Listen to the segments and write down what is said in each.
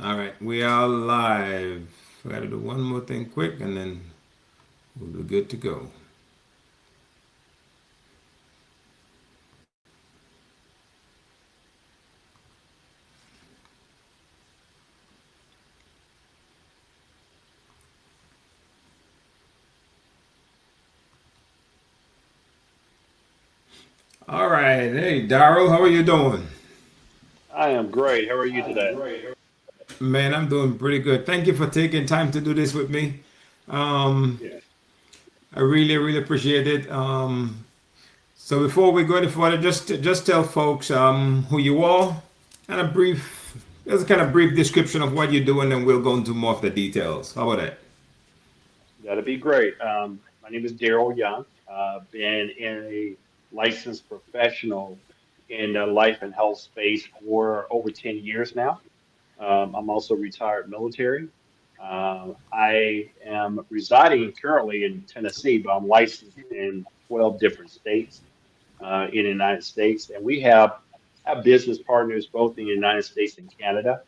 All right, we are live. We got to do one more thing quick, and then we'll be good to go. All right, hey Daryl, how are you doing? I am great. How are you today? Man, I'm doing pretty good. Thank you for taking time to do this with me. Um, Yeah, I really appreciate it. So before we go any further, just tell folks who you are and just a kind of brief description of what you do, and then we'll go into more of the details. How about that? that'd be great. My name is Daryl Young. Been in a licensed professional in the life and health space for over 10 years now. I'm also retired military. I am residing currently in Tennessee, but I'm licensed in 12 different states in the United States. And we have business partners both in the United States and Canada.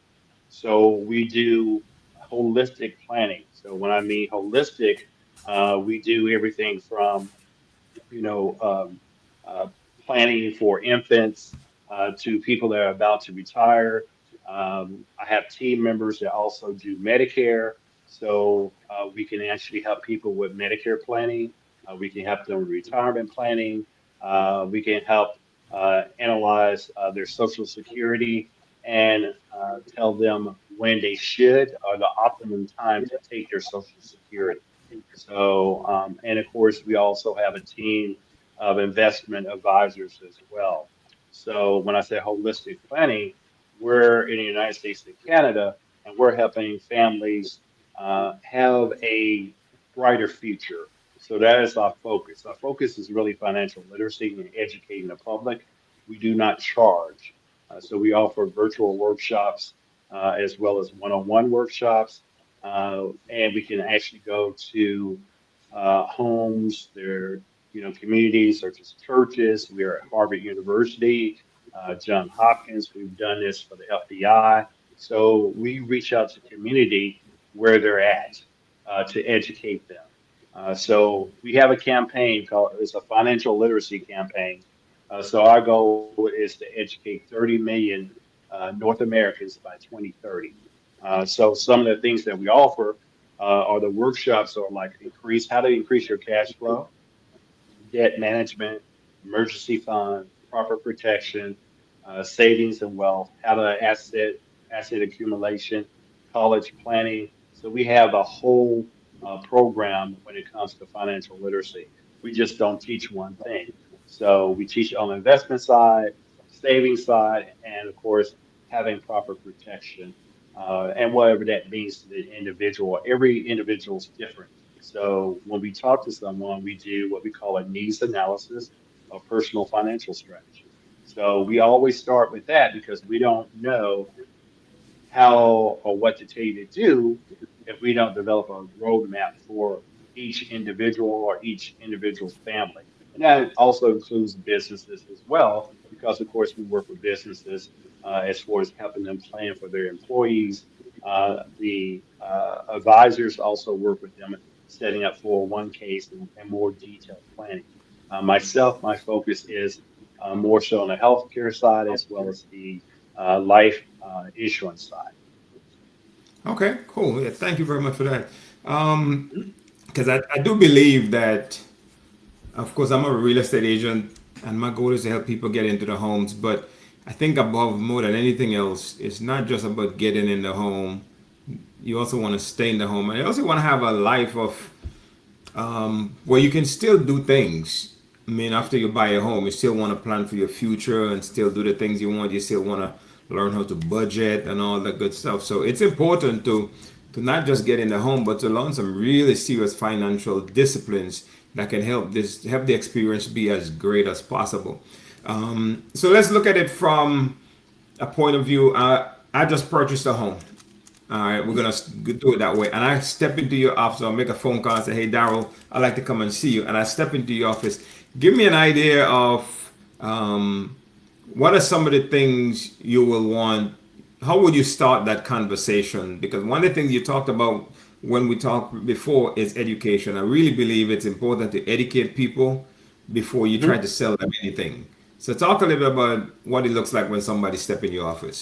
So we do holistic planning. So when I mean holistic, we do everything from you know um, uh, planning for infants to people that are about to retire. I have team members that also do Medicare, so we can actually help people with Medicare planning. We can help them with retirement planning. We can help analyze their Social Security and tell them when they should or the optimum time to take their Social Security. So, and of course, we also have a team of investment advisors as well. So, when I say holistic planning, we're in the United States and Canada, and we're helping families have a brighter future. So, that is our focus. Our focus is really financial literacy and educating the public. We do not charge. So, we offer virtual workshops as well as one on one workshops and we can actually go to homes, their communities such as churches. We are at Harvard University, John Hopkins. We've done this for the FBI. So we reach out to community where they're at to educate them. So we have a campaign called it's a financial literacy campaign. So our goal is to educate 30 million North Americans by 2030. So some of the things that we offer are the workshops are like increase how to increase your cash flow, debt management, emergency fund, proper protection, savings and wealth, how to asset accumulation, college planning. So we have a whole program when it comes to financial literacy. We just don't teach one thing. So we teach on the investment side, savings side, and of course having proper protection, and whatever that means to the individual. Every individual is different. So when we talk to someone, we do what we call a needs analysis of personal financial strategy. So we always start with that because we don't know how or what to tell you to do if we don't develop a roadmap for each individual or each individual's family. And that also includes businesses as well, because of course we work with businesses as far as helping them plan for their employees. The advisors also work with them setting up 401ks and more detailed planning. My focus is more so on the healthcare side as well as the life insurance side. Okay, cool. Yeah, thank you very much for that. Mhm. Because I do believe that, of course, I'm a real estate agent, and my goal is to help people get into the homes. But I think above more than anything else, it's not just about getting in the home. You also want to stay in the home, and you also want to have a life of where you can still do things. I mean, after you buy a home, you still want to plan for your future and still do the things you want. You still want to learn how to budget and all that good stuff. So it's important to not just get in the home, but to learn some really serious financial disciplines that can help the experience be as great as possible. So let's look at it from a point of view. I just purchased a home. All right, we're gonna do it that way. And I step into your office, I'll make a phone call and say, "Hey, Daryl, I'd like to come and see you." And I step into your office. Give me an idea of what are some of the things you will want. how would you start that conversation? Because one of the things you talked about when we talked before is education. I really believe it's important to educate people before you try Mhm. to sell them anything. So talk a little bit about what it looks like when somebody step in your office.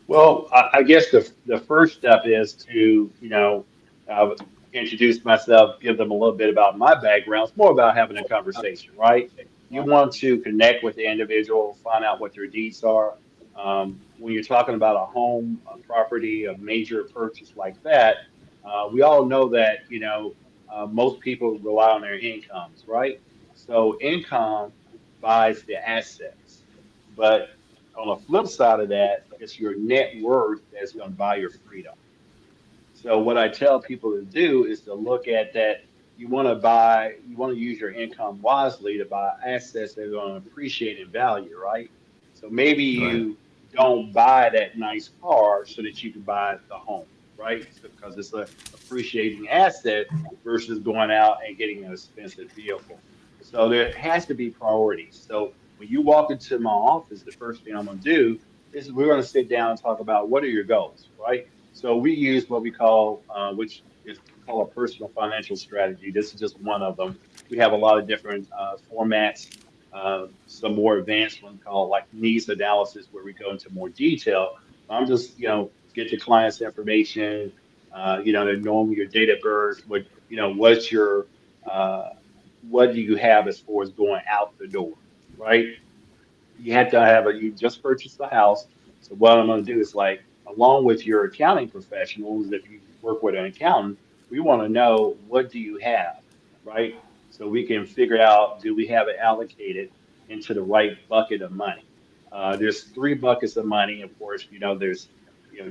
Well, I guess the first step is to, uh, introduce myself, give them a little bit about my background. It's more about having a conversation, right? You want to connect with the individual, find out what their needs are. When you're talking about a home, a property, a major purchase like that, we all know that, most people rely on their incomes, right? So income buys the assets. But on the flip side of that, it's your net worth that's going to buy your freedom. So what I tell people to do is to look at that. You want to use your income wisely to buy assets that are going to appreciate in value, right? So maybe Right. you don't buy that nice car so that you can buy the home, right? So, because it's a appreciating asset versus going out and getting an expensive vehicle. So there has to be priorities. So when you walk into my office, the first thing I'm going to do is we're going to sit down and talk about what are your goals, right? So we use what we call, which is called a personal financial strategy. This is just one of them. We have a lot of different formats, some more advanced one called like needs analysis, where we go into more detail. I'm just, get the client's information, their name, your date of birth, what's your, uh, what do you have as far as going out the door, right? You have to have you just purchased the house. So what I'm going to do is like, along with your accounting professionals, if you work with an accountant, we want to know what do you have, right? So we can figure out, do we have it allocated into the right bucket of money? There's three buckets of money. Of course, there's,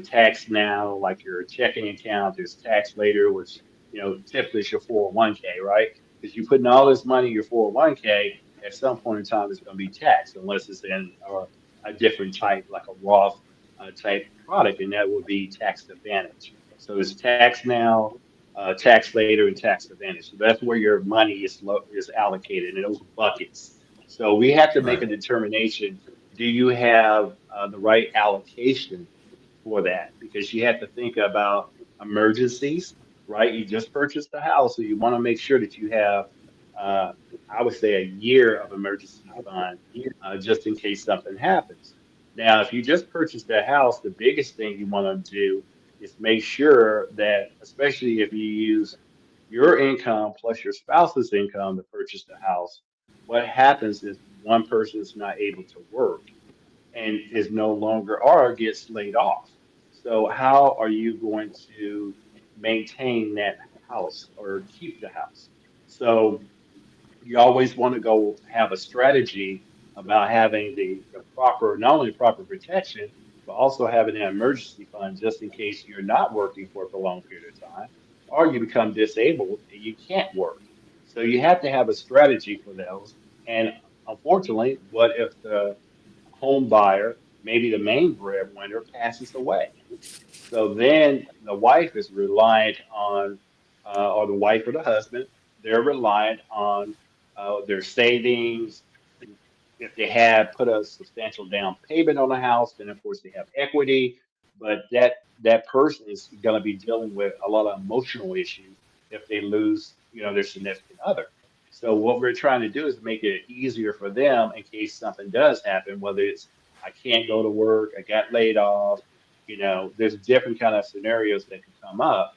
tax now, like your checking account. There's tax later, which, typically is your 401k, right? Because you're putting all this money in your 401k, at some point in time it's going to be taxed unless it's in a different type, like a Roth type product, and that would be tax advantage. So there's tax now, tax later, and tax advantage. So that's where your money is allocated in those buckets. So we have to make Right. a determination: do you have the right allocation for that? Because you have to think about emergencies, right? You just purchased a house, so you want to make sure that you have, uh, I would say, a year of emergency fund, just in case something happens. Now, if you just purchased a house, the biggest thing you want to do is make sure that, especially if you use your income plus your spouse's income to purchase the house, what happens is one person is not able to work and is no longer or gets laid off. So how are you going to maintain that house or keep the house? So you always want to go have a strategy about having the proper, not only proper protection, but also having an emergency fund just in case you're not working for a prolonged period of time or you become disabled and you can't work. So you have to have a strategy for those. And unfortunately, what if the home buyer, maybe the main breadwinner, passes away? So then the wife is reliant on, or the wife or the husband, they're reliant on their savings. If they have put a substantial down payment on a house, then of course they have equity. But that person is going to be dealing with a lot of emotional issues if they lose, their significant other. So what we're trying to do is make it easier for them in case something does happen, whether it's I can't go to work, I got laid off, there's different kind of scenarios that can come up.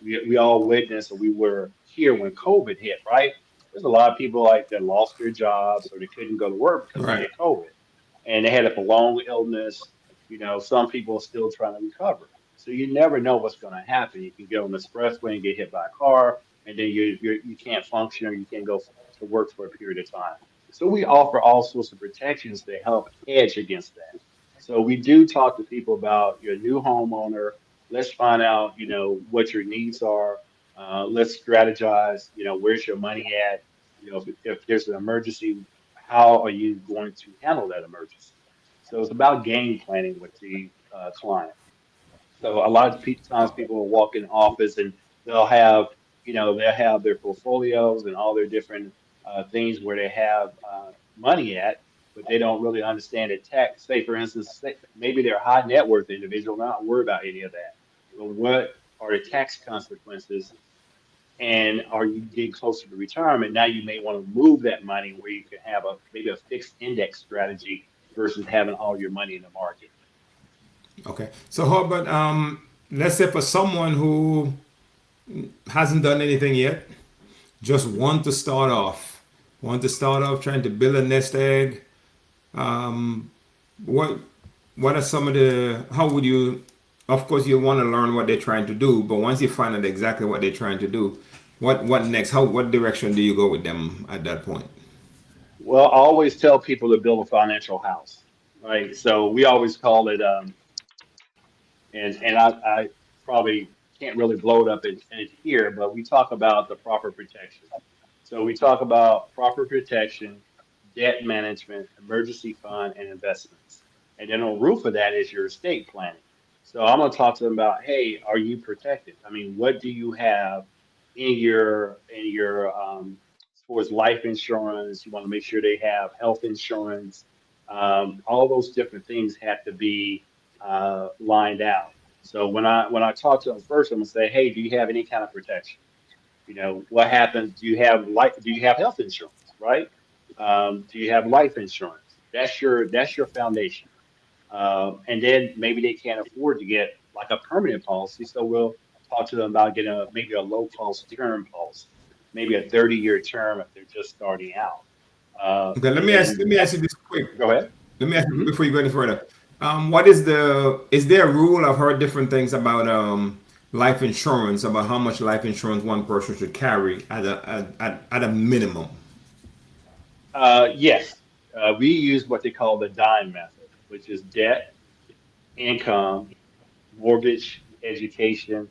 We all witnessed, or we were here when COVID hit, right? There's a lot of people like that lost their jobs or they couldn't go to work because they Right. had COVID and they had a prolonged illness. Some people are still trying to recover. So you never know what's going to happen. You can get on the expressway and get hit by a car, and then you can't function or you can't go to work for a period of time. So we offer all sorts of protections to help hedge against that. So we do talk to people about your new homeowner. Let's find out, what your needs are. Let's strategize, where's your money at? If there's an emergency, how are you going to handle that emergency? So it's about game planning with the client. So a lot of times people will walk in the office and they'll have, they'll have their portfolios and all their different things where they have money at. but they don't really understand it. Tax, say for instance, maybe they're a high net worth individual, not worried about any of that. But what are the tax consequences? And are you getting closer to retirement? Now you may want to move that money where you can have a maybe a fixed index strategy versus having all your money in the market. Okay. So how about let's say for someone who hasn't done anything yet, just want to start off trying to build a nest egg. What what are some of the how would you of course you want to learn what they're trying to do, but once you find out exactly what they're trying to do, what next? How what direction do you go with them at that point? Well, I always tell people to build a financial house, right? So we always call it, and I probably can't really blow it up in here, but we talk about the proper protection. So we talk about proper protection, debt management, emergency fund, and investments. And then on the roof of that is your estate planning. So I'm going to talk to them about, hey, are you protected? I mean, what do you have in your as far as life insurance? You want to make sure they have health insurance. All those different things have to be lined out. So when I talk to them first, I'm gonna say, hey, do you have any kind of protection? You know, what happens? Do you have health insurance, right? Do you have life insurance? That's your foundation. And then maybe they can't afford to get like a permanent policy, so we'll talk to them about getting maybe a low cost term policy, maybe a 30-year term if they're just starting out. Okay, And then let me ask you this quick. go ahead. Let me ask you Mm-hmm. before you go any further. What is the is there a rule? I've heard different things about life insurance, about how much life insurance one person should carry at a minimum. Yes, we use what they call the dime method, which is debt, income, mortgage, education.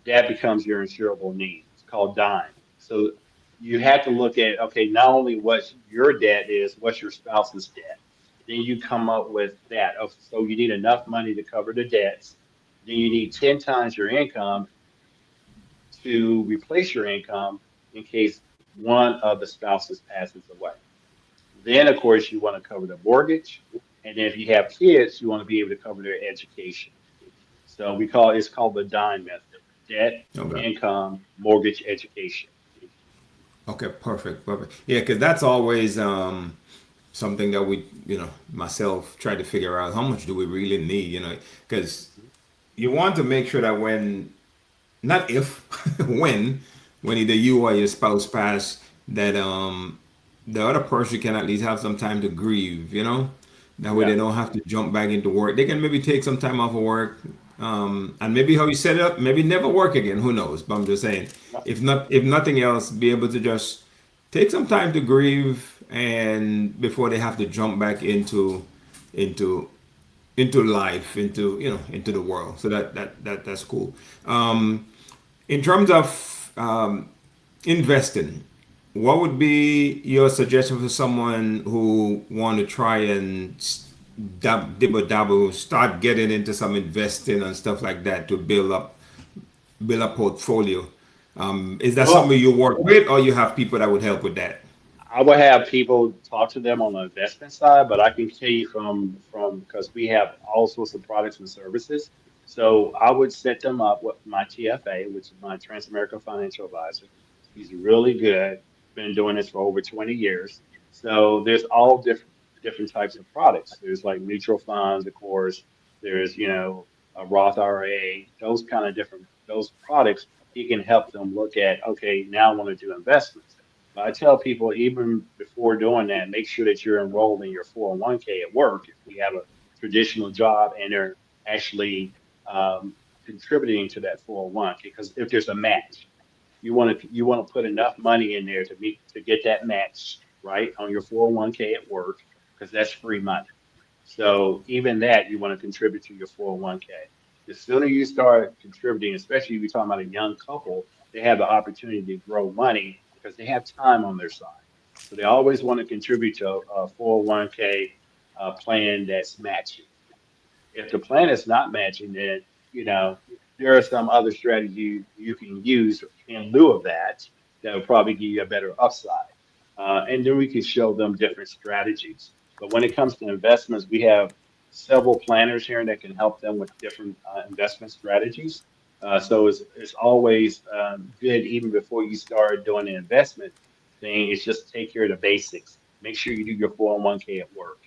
That becomes your insurable need. It's called dime. So you have to look at, okay, not only what your debt is, what's your spouse's debt. Then you come up with that. So you need enough money to cover the debts. Then you need 10 times your income to replace your income in case one of the spouses passes away. Then, of course, you want to cover the mortgage. And then if you have kids, you want to be able to cover their education. So it's called the dime method: debt, Okay. income, mortgage, education. Okay. Perfect. Perfect. Yeah, because that's always something that we, myself try to figure out how much do we really need, because you want to make sure that when not if when either you or your spouse pass that the other person can at least have some time to grieve, that way they Yeah. don't have to jump back into work. They can maybe take some time off of work, and maybe how you set it up, maybe never work again, who knows, but I'm just saying, if nothing else, be able to just take some time to grieve and before they have to jump back into life, into the world. So that's cool. In terms of investing, what would be your suggestion for someone who want to try and dibble dabble, start getting into some investing and stuff like that to build a portfolio? Is that Well, something you work with, or you have people that would help with that? I would have people talk to them on the investment side, but I can tell you from because we have all sorts of products and services. So I would set them up with my TFA, which is my Transamerica Financial Advisor. He's really good. Been doing this for over 20 years. So there's all different types of products. There's like mutual funds, of course. There's, a Roth IRA, those kind of different those products. He can help them look at, okay, now I want to do investments. But I tell people even before doing that, make sure that you're enrolled in your 401k at work. If we have a traditional job and they're actually contributing to that 401k, because if there's a match, you want to put enough money in there to get that match right on your 401k at work, because that's free money. So even that you want to contribute to your 401k. The sooner you start contributing, especially if you're talking about a young couple, they have the opportunity to grow money because they have time on their side. So they always want to contribute to a 401k plan that's matching. If the plan is not matching, then you know there are some other strategies you can use in lieu of that that will probably give you a better upside. And then we can show them different strategies. But when it comes to investments, we have several planners here that can help them with different investment strategies. So it's always good even before you start doing an investment thing. Is just take care of the basics. Make sure you do your 401k at work.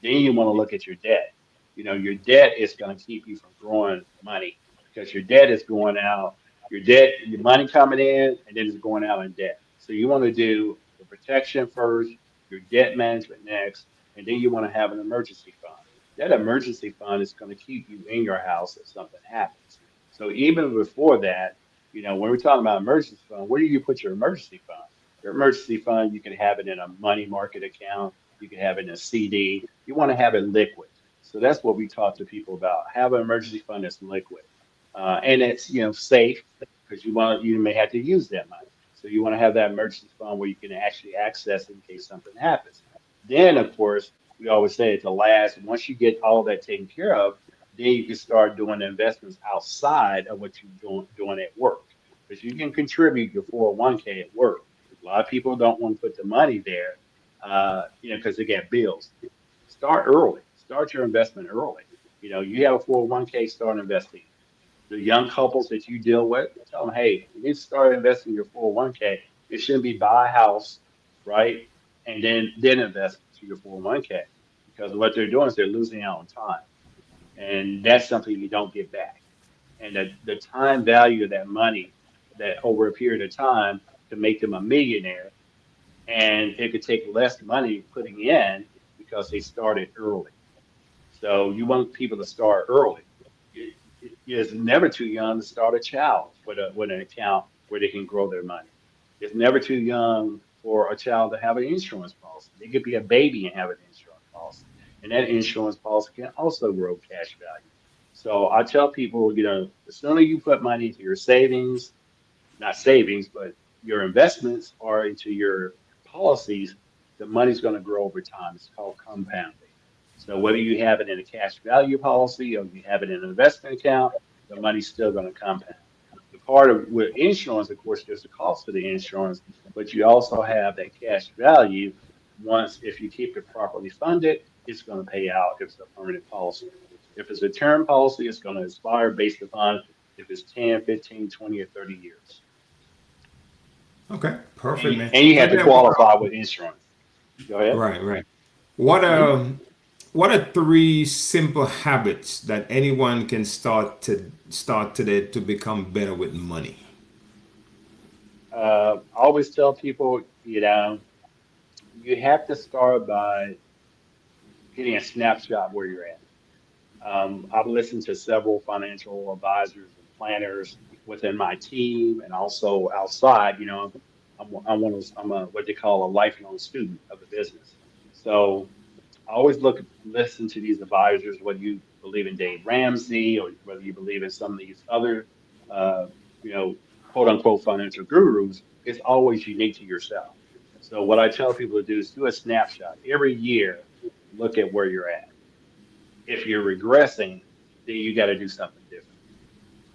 Then you want to look at your debt. Your debt is going to keep you from growing money because your debt is going out. Your debt, your money coming in, and then it's going out in debt. So you want to do the protection first, your debt management next, and then you want to have an emergency fund. That emergency fund is going to keep you in your house if something happens. So even before that, when we're talking about emergency fund, where do you put your emergency fund? Your emergency fund, you can have it in a money market account. You can have it in a CD. You want to have it liquid. So that's what we talk to people about. Have an emergency fund that's liquid, and it's safe because you may have to use that money. So you want to have that emergency fund where you can actually access it in case something happens. Then, of course, we always say at the last, once you get all that taken care of, then you can start doing investments outside of what you're doing at work. Because you can contribute your 401k at work. A lot of people don't want to put the money there, because they get bills. Start early. Start your investment early. You have a 401k, start investing. The young couples that you deal with, tell them, hey, you need to start investing in your 401k. It shouldn't be buy a house, right? And then invest to your 401k because what they're doing is they're losing out on time. And that's something you don't get back. And the time value of that money that over a period of time to make them a millionaire, and it could take less money putting in because they started early. So you want people to start early. It's never too young to start a child with an account where they can grow their money. It's never too young for a child to have an insurance policy. They could be a baby and have an insurance policy, and that insurance policy can also grow cash value. So I tell people, the sooner you put money into your savings, not savings, but your investments or into your policies, the money's going to grow over time. It's called compounding. So whether you have it in a cash value policy or you have it in an investment account, the money's still going to compound. The part of with insurance, of course, there's a cost to the insurance, but you also have that cash value. Once, if you keep it properly funded, it's going to pay out if it's a permanent policy. If it's a term policy, it's going to expire based upon if it's 10, 15, 20, or 30 years. Okay, And perfect, you, man. and you So have to yeah, qualify with insurance. Go ahead. right, right. What Mhm. what are three simple habits that anyone can start today to become better with money? I always tell people, you have to start by getting a snapshot where you're at. I've listened to several financial advisors and planners within my team and also outside. I'm a what they call a lifelong student of the business. So I always listen to these advisors, whether you believe in Dave Ramsey or whether you believe in some of these other, uh, you know, quote unquote financial gurus. It's always unique to yourself. So what I tell people to do is do a snapshot every year. Look at where you're at. If you're regressing, then you got to do something different.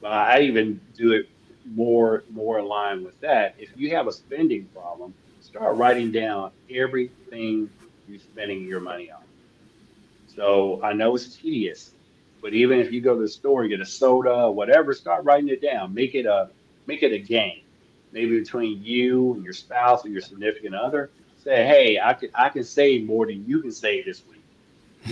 But I even do it more in line with that. If you have a spending problem, start writing down everything you're spending your money on. So I know it's tedious, but even if you go to the store and get a soda or whatever, start writing it down. Make it a game. Maybe between you and your spouse or your significant other. Say, hey, I can save more than you can save this week.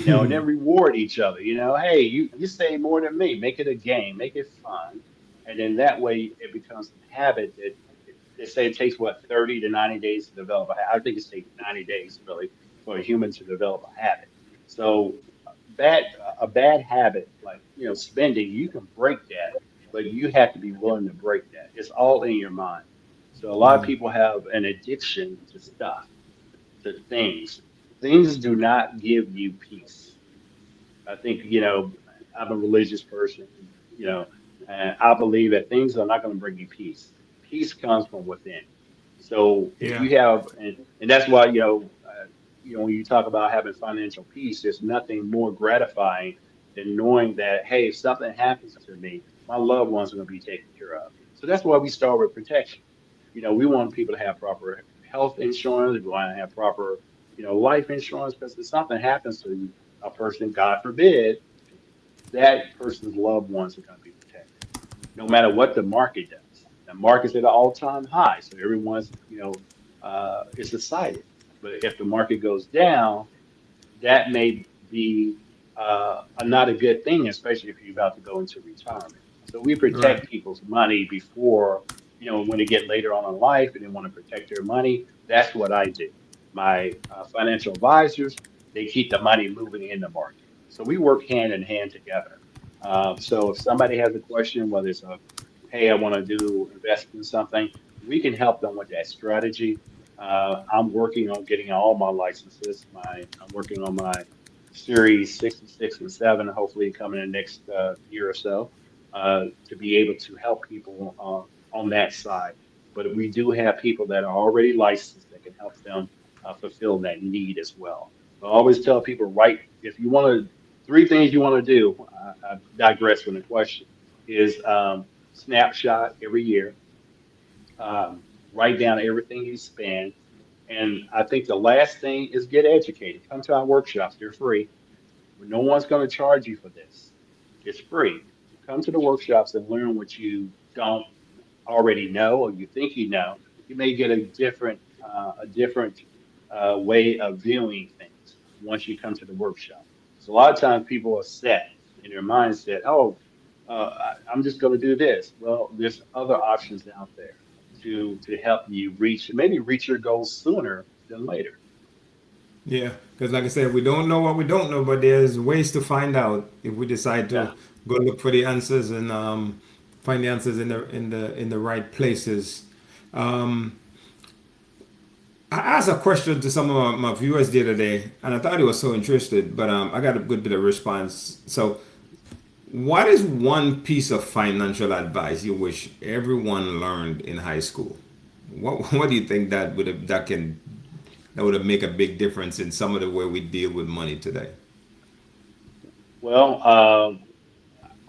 And then reward each other. Hey, you save more than me. Make it a game. Make it fun, and then that way it becomes a habit that they say it takes what 30 to 90 days to develop a habit. I think it takes 90 days really for a human to develop a habit. So bad a bad habit like spending, you can break that, but you have to be willing to break that. It's all in your mind. So a lot of Mm, people have an addiction to stuff, to things. Things do not give you peace. I think, I'm a religious person, you know, and I believe that things are not going to bring you peace. Peace comes from within. So if yeah. you have, and that's why, when you talk about having financial peace, there's nothing more gratifying than knowing that, hey, if something happens to me, my loved ones are going to be taken care of. So that's why we start with protection. We want people to have proper health insurance. We want to have proper life insurance, because if something happens to a person, God forbid, that person's loved ones are going to be protected, no matter what the market does. The market's at an all-time high, so everyone's, it's excited. But if the market goes down, that may be not a good thing, especially if you're about to go into retirement. So we Right. protect people's money before, when they get later on in life and they want to protect their money. That's what I do. My financial advisors, they keep the money moving in the market. So we work hand in hand together. So if somebody has a question, whether it's hey, I want to do invest in something, we can help them with that strategy. I'm working on getting all my licenses. I'm working on my Series 66 and 7, hopefully coming in the next year or so, to be able to help people on that side. But we do have people that are already licensed that can help them fulfill that need as well. I always tell people, right, if you want to, three things you want to do, I digress from the question, is snapshot every year, write down everything you spend. And I think the last thing is get educated. Come to our workshops, they're free. No one's going to charge you for this. It's free. Come to the workshops and learn what you don't already know or you think you know. You may get a different way of viewing things once you come to the workshop. So a lot of times people are set in their mindset. Oh, I'm just going to do this. Well, there's other options out there to help you reach your goals sooner than later. Yeah, because like I said, we don't know what we don't know, but there's ways to find out if we decide Yeah. to go look for the answers and find the answers in the right places. Um, I asked a question to some of my viewers the other day, and I thought he was so interested, but I got a good bit of response. So, what is one piece of financial advice you wish everyone learned in high school? What do you think that would have make a big difference in some of the way we deal with money today? Well,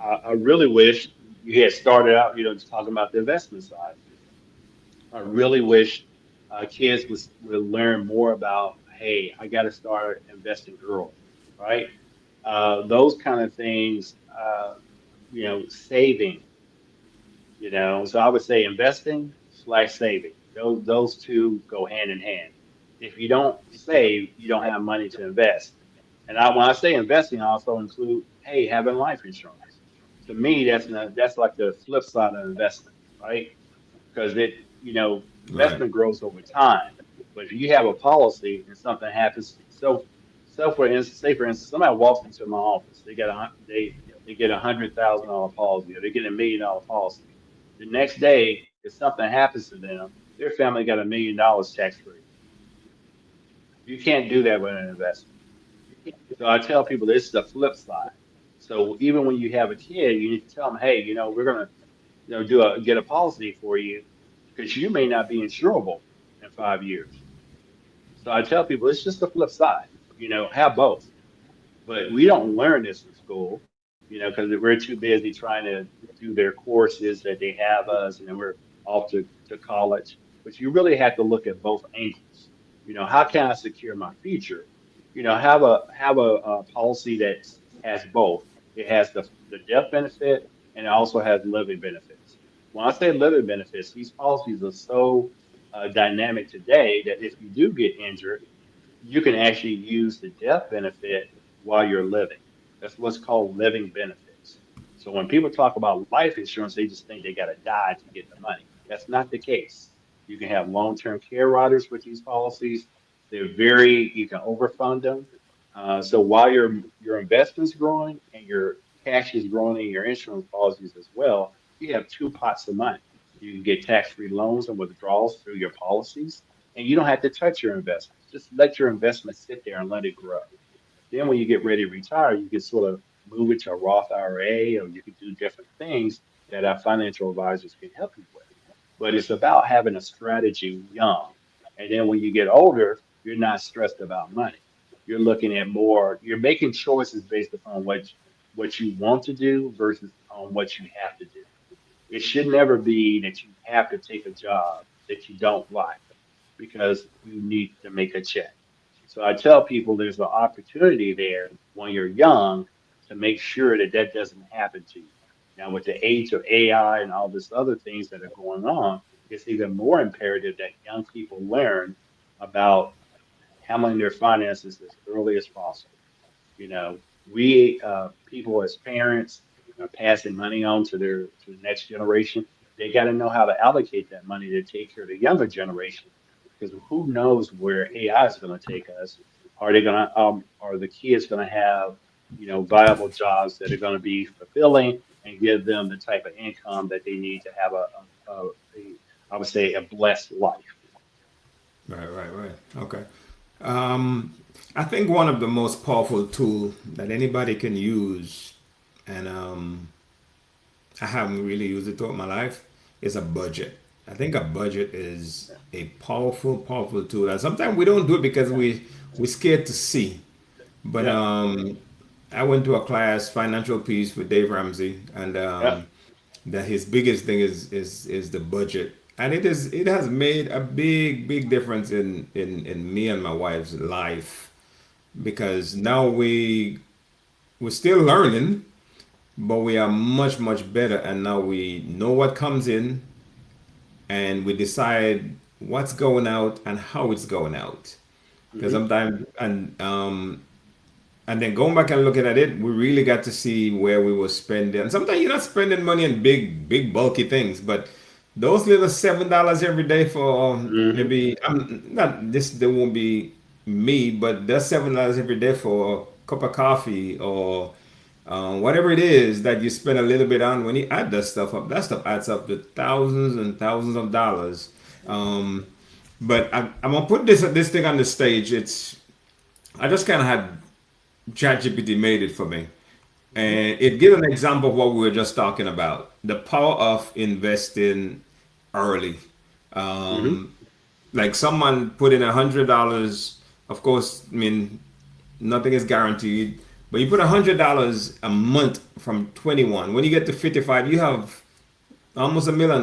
I really wish you had started out, just talking about the investment side. I really wish kids would learn more about, hey, I got to start investing early, right? Those kind of things, saving, So I would say investing slash saving. Those two go hand in hand. If you don't save, you don't have money to invest. And when I say investing, I also include, hey, having life insurance. To me, that's like the flip side of investment, right? Because Right. investment grows over time. But if you have a policy and something happens, so for instance, say for instance, somebody walks into my office, they get $100,000 policy, or they get $1 million policy. The next day, if something happens to them, their family got $1 million tax free. You can't do that with an investment. So I tell people this is the flip side. So even when you have a kid, you need to tell them, hey, we're gonna, get a policy for you because you may not be insurable in 5 years. So I tell people it's just the flip side. Have both. But we don't learn this in school, because we're too busy trying to do their courses that they have us, and then we're off to college. But you really have to look at both angles. How can I secure my future? Have a policy that has both. It has the death benefit and it also has living benefits. When I say living benefits, these policies are so dynamic today that if you do get injured, you can actually use the death benefit while you're living. That's what's called living benefits. So when people talk about life insurance, they just think they got to die to get the money. That's not the case. You can have long-term care riders with these policies. You can overfund them. So while your investment's growing and your cash is growing in your insurance policies as well, you have two pots of money. You can get tax-free loans and withdrawals through your policies, and you don't have to touch your investments. Just let your investment sit there and let it grow. Then when you get ready to retire, you can sort of move it to a Roth IRA, or you can do different things that our financial advisors can help you with. But it's about having a strategy young. And then when you get older, you're not stressed about money. You're making choices based upon what you want to do versus on what you have to do. It should never be that you have to take a job that you don't like because you need to make a check. So I tell people there's an opportunity there when you're young to make sure that that doesn't happen to you. Now, with the age of AI and all this other things that are going on, it's even more imperative that young people learn about handling their finances as early as possible. You know, we people as parents are passing money on to the next generation. They got to know how to allocate that money to take care of the younger generation, because who knows where AI is going to take us? Are they going to are the kids going to have viable jobs that are going to be fulfilling and give them the type of income that they need to have a I would say a blessed life. Right, right, right. Okay. Um, I think one of the most powerful tool that anybody can use, and I haven't really used it throughout my life, is a budget. I think a budget is Yeah, a powerful, powerful tool. And sometimes we don't do it because we're scared to see. But yeah, I went to a class, Financial Peace, with Dave Ramsey, and yeah. that his biggest thing is the budget, and it has made a big, big difference in me and my wife's life, because now we're still learning, but we are much, much better, and now we know what comes in, and we decide what's going out and how it's going out. Because Hmm. sometimes, and then going back and looking at it, we really got to see where we were spending. And sometimes you're not spending money on big, big, bulky things, but those little $7 every day for Hmm. maybe I'm not this. There won't be me, but that's $7 every day for a cup of coffee or whatever it is that you spend a little bit on. When you add that stuff up, that stuff adds up to thousands and thousands of dollars. Um, but I'm gonna put this thing on the stage. I just kind of had ChatGPT made it for me. Hmm. And it gives an example of what we were just talking about, the power of investing early. Hmm. Um, like someone put in $100, of course, I mean, nothing is guaranteed, but you put $100 a month from 21. When you get to 55, you have almost $1 million,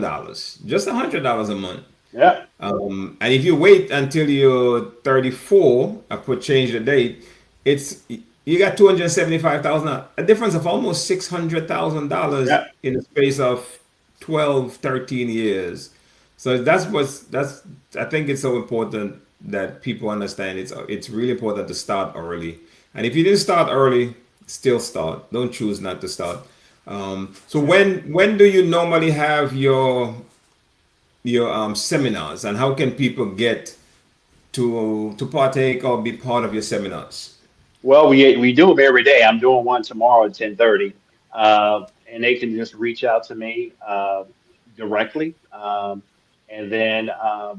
just $100 a month. Yeah. And if you wait until you're 34, I put change the date, it's you got 275,000, a difference of almost $600,000 Yeah. in the space of 12, 13 years. So that's I think it's so important that people understand it's really important to start early. And if you didn't start early, still start. Don't choose not to start. So Yeah. when do you normally have your seminars, and how can people get to partake or be part of your seminars? Well, we do them every day. I'm doing one tomorrow at 10:30, and they can just reach out to me directly, and then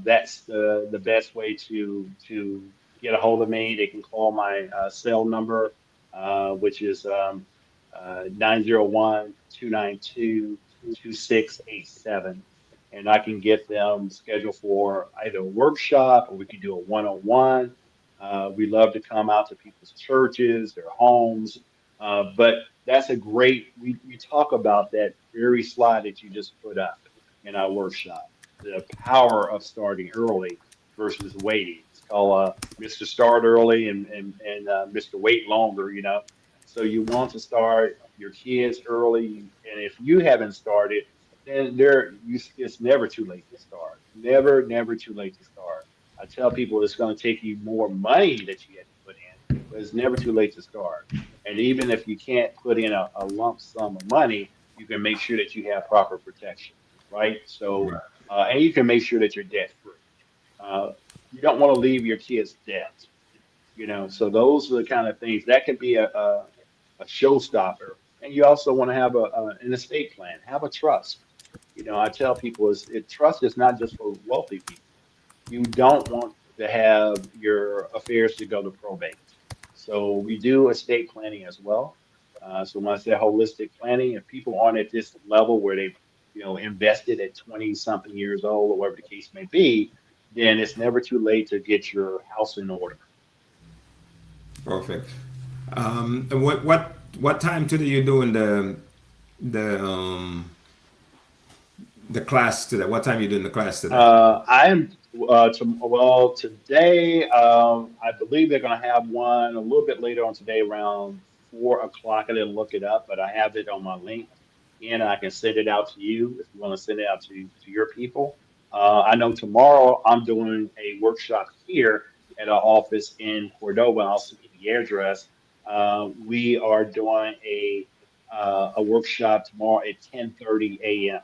that's the best way to get a hold of me. They can call my cell number, which is 901 and I can get them scheduled for either a workshop or we can do a one-on-one. We love to come out to people's churches, their homes. But that's a great, we talk about that very slide that you just put up in our workshop, the power of starting early versus waiting. It's called Mr. Start Early and Mr. Wait Longer, you know. So you want to start your kids early. And if you haven't started, then it's never too late to start. Never, never too late to start. I tell people it's going to take you more money that you have to put in, but it's never too late to start. And even if you can't put in a lump sum of money, you can make sure that you have proper protection, right? So, Right. and you can make sure that you're debt free. Uh, you don't want to leave your kids debt, you know. So those are the kind of things that could be a showstopper. And you also want to have an estate plan, have a trust. You know, I tell people trust is not just for wealthy people. You don't want to have your affairs to go to probate. So we do estate planning as well. So when I say holistic planning, if people aren't at this level where they've, invested at 20 something years old or whatever the case may be, then it's never too late to get your house in order. Perfect. And what time today you doing the class today? What time you doing the class today? I am Well, today, I believe they're going to have one a little bit later on today around 4 o'clock. I didn't look it up, but I have it on my link, and I can send it out to you if you want to send it out to your people. I know tomorrow I'm doing a workshop here at our office in Cordova. I'll send you the address. We are doing a workshop tomorrow at 10:30 a.m.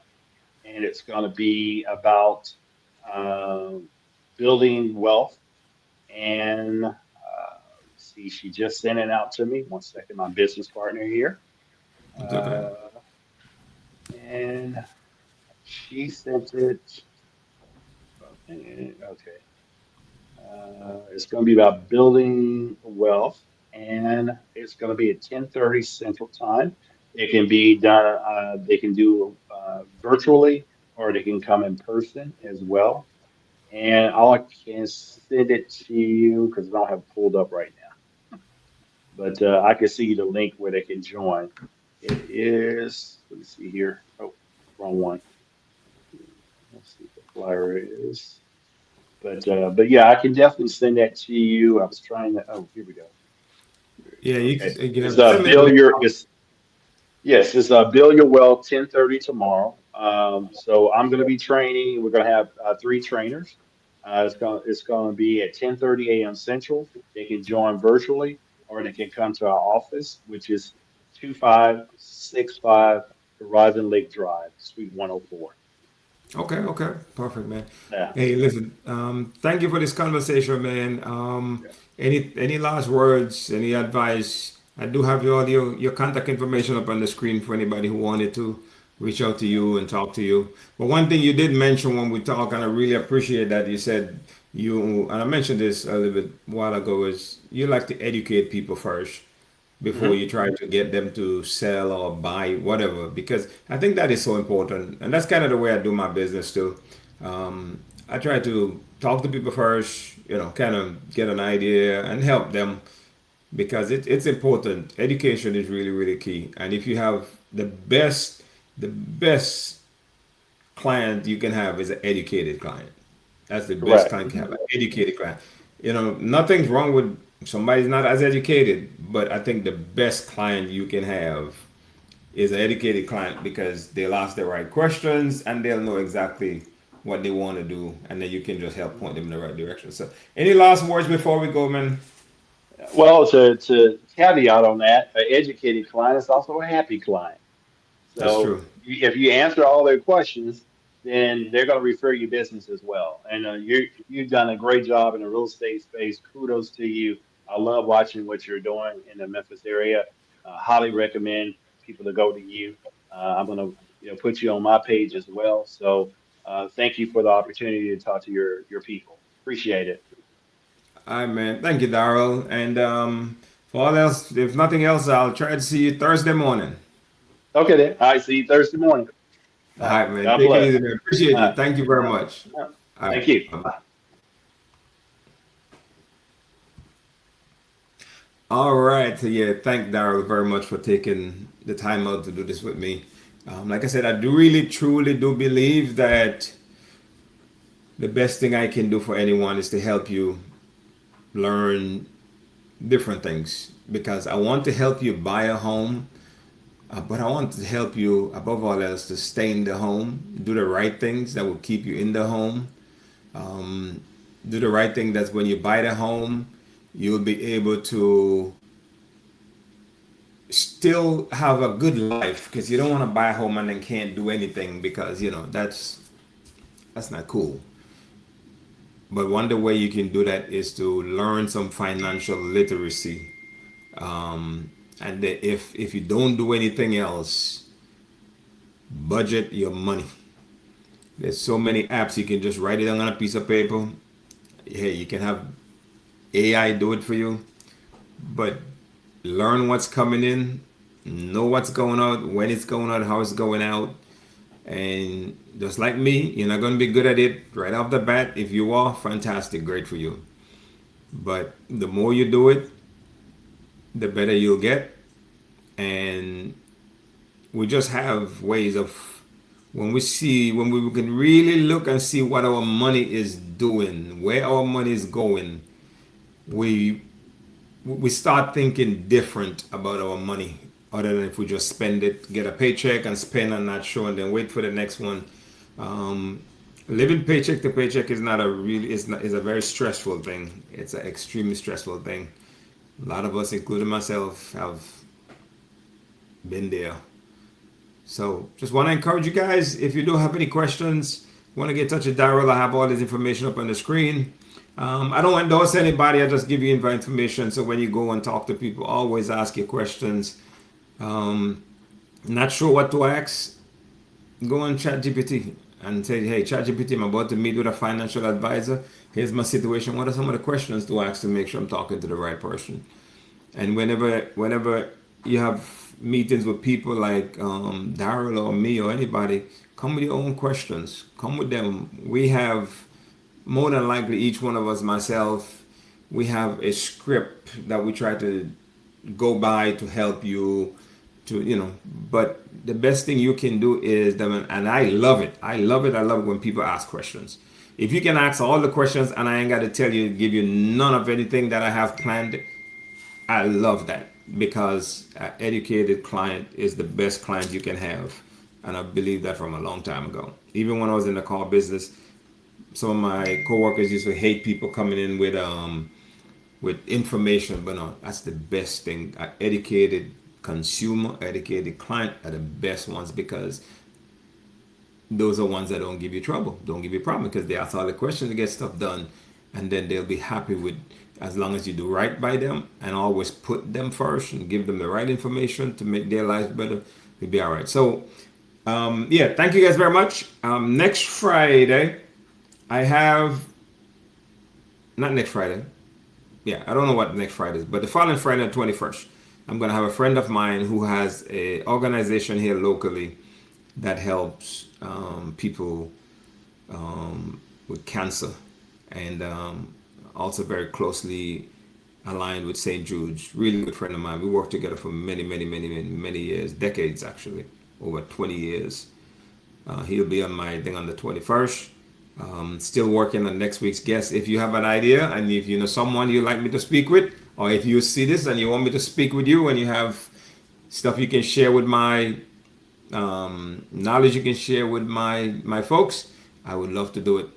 and it's going to be about um, building wealth. And see, she just sent it out to me. One second, my business partner here, It's okay. uh, and she sent it. Okay, it's going to be about building wealth, and it's going to be at 10:30 Central Time. It can be done. They can do virtually, or they can come in person as well. And I can send it to you because I don't have it pulled up right now. But I can see the link where they can join. It is, let me see here. Oh, wrong one. Let's see what the flyer is. But yeah, I can definitely send that to you. I was trying to, oh, here we go. Yeah, Okay. you It's can send me the link. yes, it's Build Your Wealth 10:30 tomorrow. So I'm going to be training. We're going to have three trainers. It's going to be at 10:30 a.m. Central. They can join virtually, or they can come to our office, which is 2565 Horizon Lake Drive, Suite 104. Okay, okay, perfect, man. Yeah. Hey, listen, thank you for this conversation, man. Any last words, any advice? I do have your contact information up on the screen for anybody who wanted to reach out to you and talk to you. But one thing you did mention when we talk, and I really appreciate that you said you, and I mentioned this a little bit while ago, is you like to educate people first before Mhm. you try to get them to sell or buy whatever, because I think that is so important, and that's kind of the way I do my business too. I try to talk to people first, kind of get an idea and help them, because it's important. Education is really really key, and if you have the best client you can have is an educated client. That's the best Correct. client you can have, an educated client. Nothing's wrong with somebody's not as educated, but I think the best client you can have is an educated client, because they'll ask the right questions and they'll know exactly what they want to do, and then you can just help point them in the right direction. So, any last words before we go, man? Well, to caveat on that, an educated client is also a happy client. That's So true. if you answer all their questions, then they're going to refer you business as well. And you've done a great job in the real estate space. Kudos to you. I love watching what you're doing in the Memphis area. Highly recommend people to go to you. I'm going to put you on my page as well. So thank you for the opportunity to talk to your people. Appreciate it. All right, man. Thank you, Daryl. And for all else, if nothing else, I'll try to see you Thursday morning. Okay then. All right. See you Thursday morning. All right, man. God Take it bless. easy, man. Appreciate Uh, you. Thank you very uh, much. All right. Thank you. Bye-bye. All right. So, yeah, thank Daryl very much for taking the time out to do this with me. Like I said, I do really, truly do believe that the best thing I can do for anyone is to help you learn different things, because I want to help you buy a home, but I want to help you, above all else, to stay in the home, do the right things that will keep you in the home, do the right thing that's when you buy the home, you'll be able to still have a good life, because you don't want to buy a home and then can't do anything, because that's not cool. But one the way you can do that is to learn some financial literacy. And if you don't do anything else, budget your money. There's so many apps you can just write it down on a piece of paper. Hey, you can have AI do it for you, but learn what's coming in, know what's going out, when it's going out, how it's going out. And just like me, you're not going to be good at it right off the bat. If you are, fantastic, great for you. But the more you do it, the better you'll get. And we just have ways of when we can really look and see what our money is doing, where our money is going, we we start thinking different about our money. Other than if we just spend it, get a paycheck and spend and not show, and then wait for the next one. Um, Living paycheck to paycheck is not a really is a very stressful thing. It's an extremely stressful thing. A lot of us, including myself, have been there. So just want to encourage you guys, if you do have any questions, want to get in touch with Daryl, I have all this information up on the screen. I don't endorse anybody, I just give you information. So when you go and talk to people, always ask your questions. Um, Not sure what to ask, go on ChatGPT and say, hey, ChatGPT, I'm about to meet with a financial advisor. Here's my situation. What are some of the questions to ask to make sure I'm talking to the right person? And whenever you have meetings with people like Daryl or me or anybody, come with your own questions. Come with them. We have more than likely each one of us, myself, we have a script that we try to go by to help you to but the best thing you can do is them, and I love it when people ask questions. If you can ask all the questions and I ain't got to tell you, give you none of anything that I have planned, I love that, because an educated client is the best client you can have. And I believe that from a long time ago. Even when I was in the car business, some of my coworkers used to hate people coming in with information, but no, that's the best thing. An educated consumer, educated client are the best ones, because those are ones that don't give you trouble, don't give you problem, because they ask all the questions to get stuff done, and then they'll be happy with, as long as you do right by them and always put them first and give them the right information to make their lives better, you'll be all right. So yeah, thank you guys very much. Next Friday I have, not next Friday, yeah, I don't know what next Friday is, but the following Friday, the 21st, I'm going to have a friend of mine who has a organization here locally that helps people with cancer, and also very closely aligned with St. Jude's. Really good friend of mine. We worked together for many years, decades actually, over 20 years. He'll be on my thing on the 21st. Still working on next week's guest. If you have an idea and if you know someone you'd like me to speak with, or if you see this and you want me to speak with you and you have stuff you can share with my knowledge you can share with my folks, I would love to do it.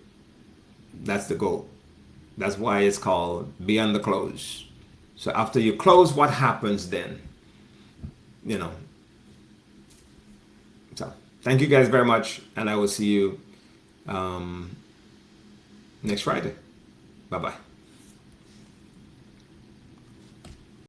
That's the goal. That's why it's called Beyond the Close. So after you close, what happens then? You know. So thank you guys very much, and I will see you next Friday. Bye bye.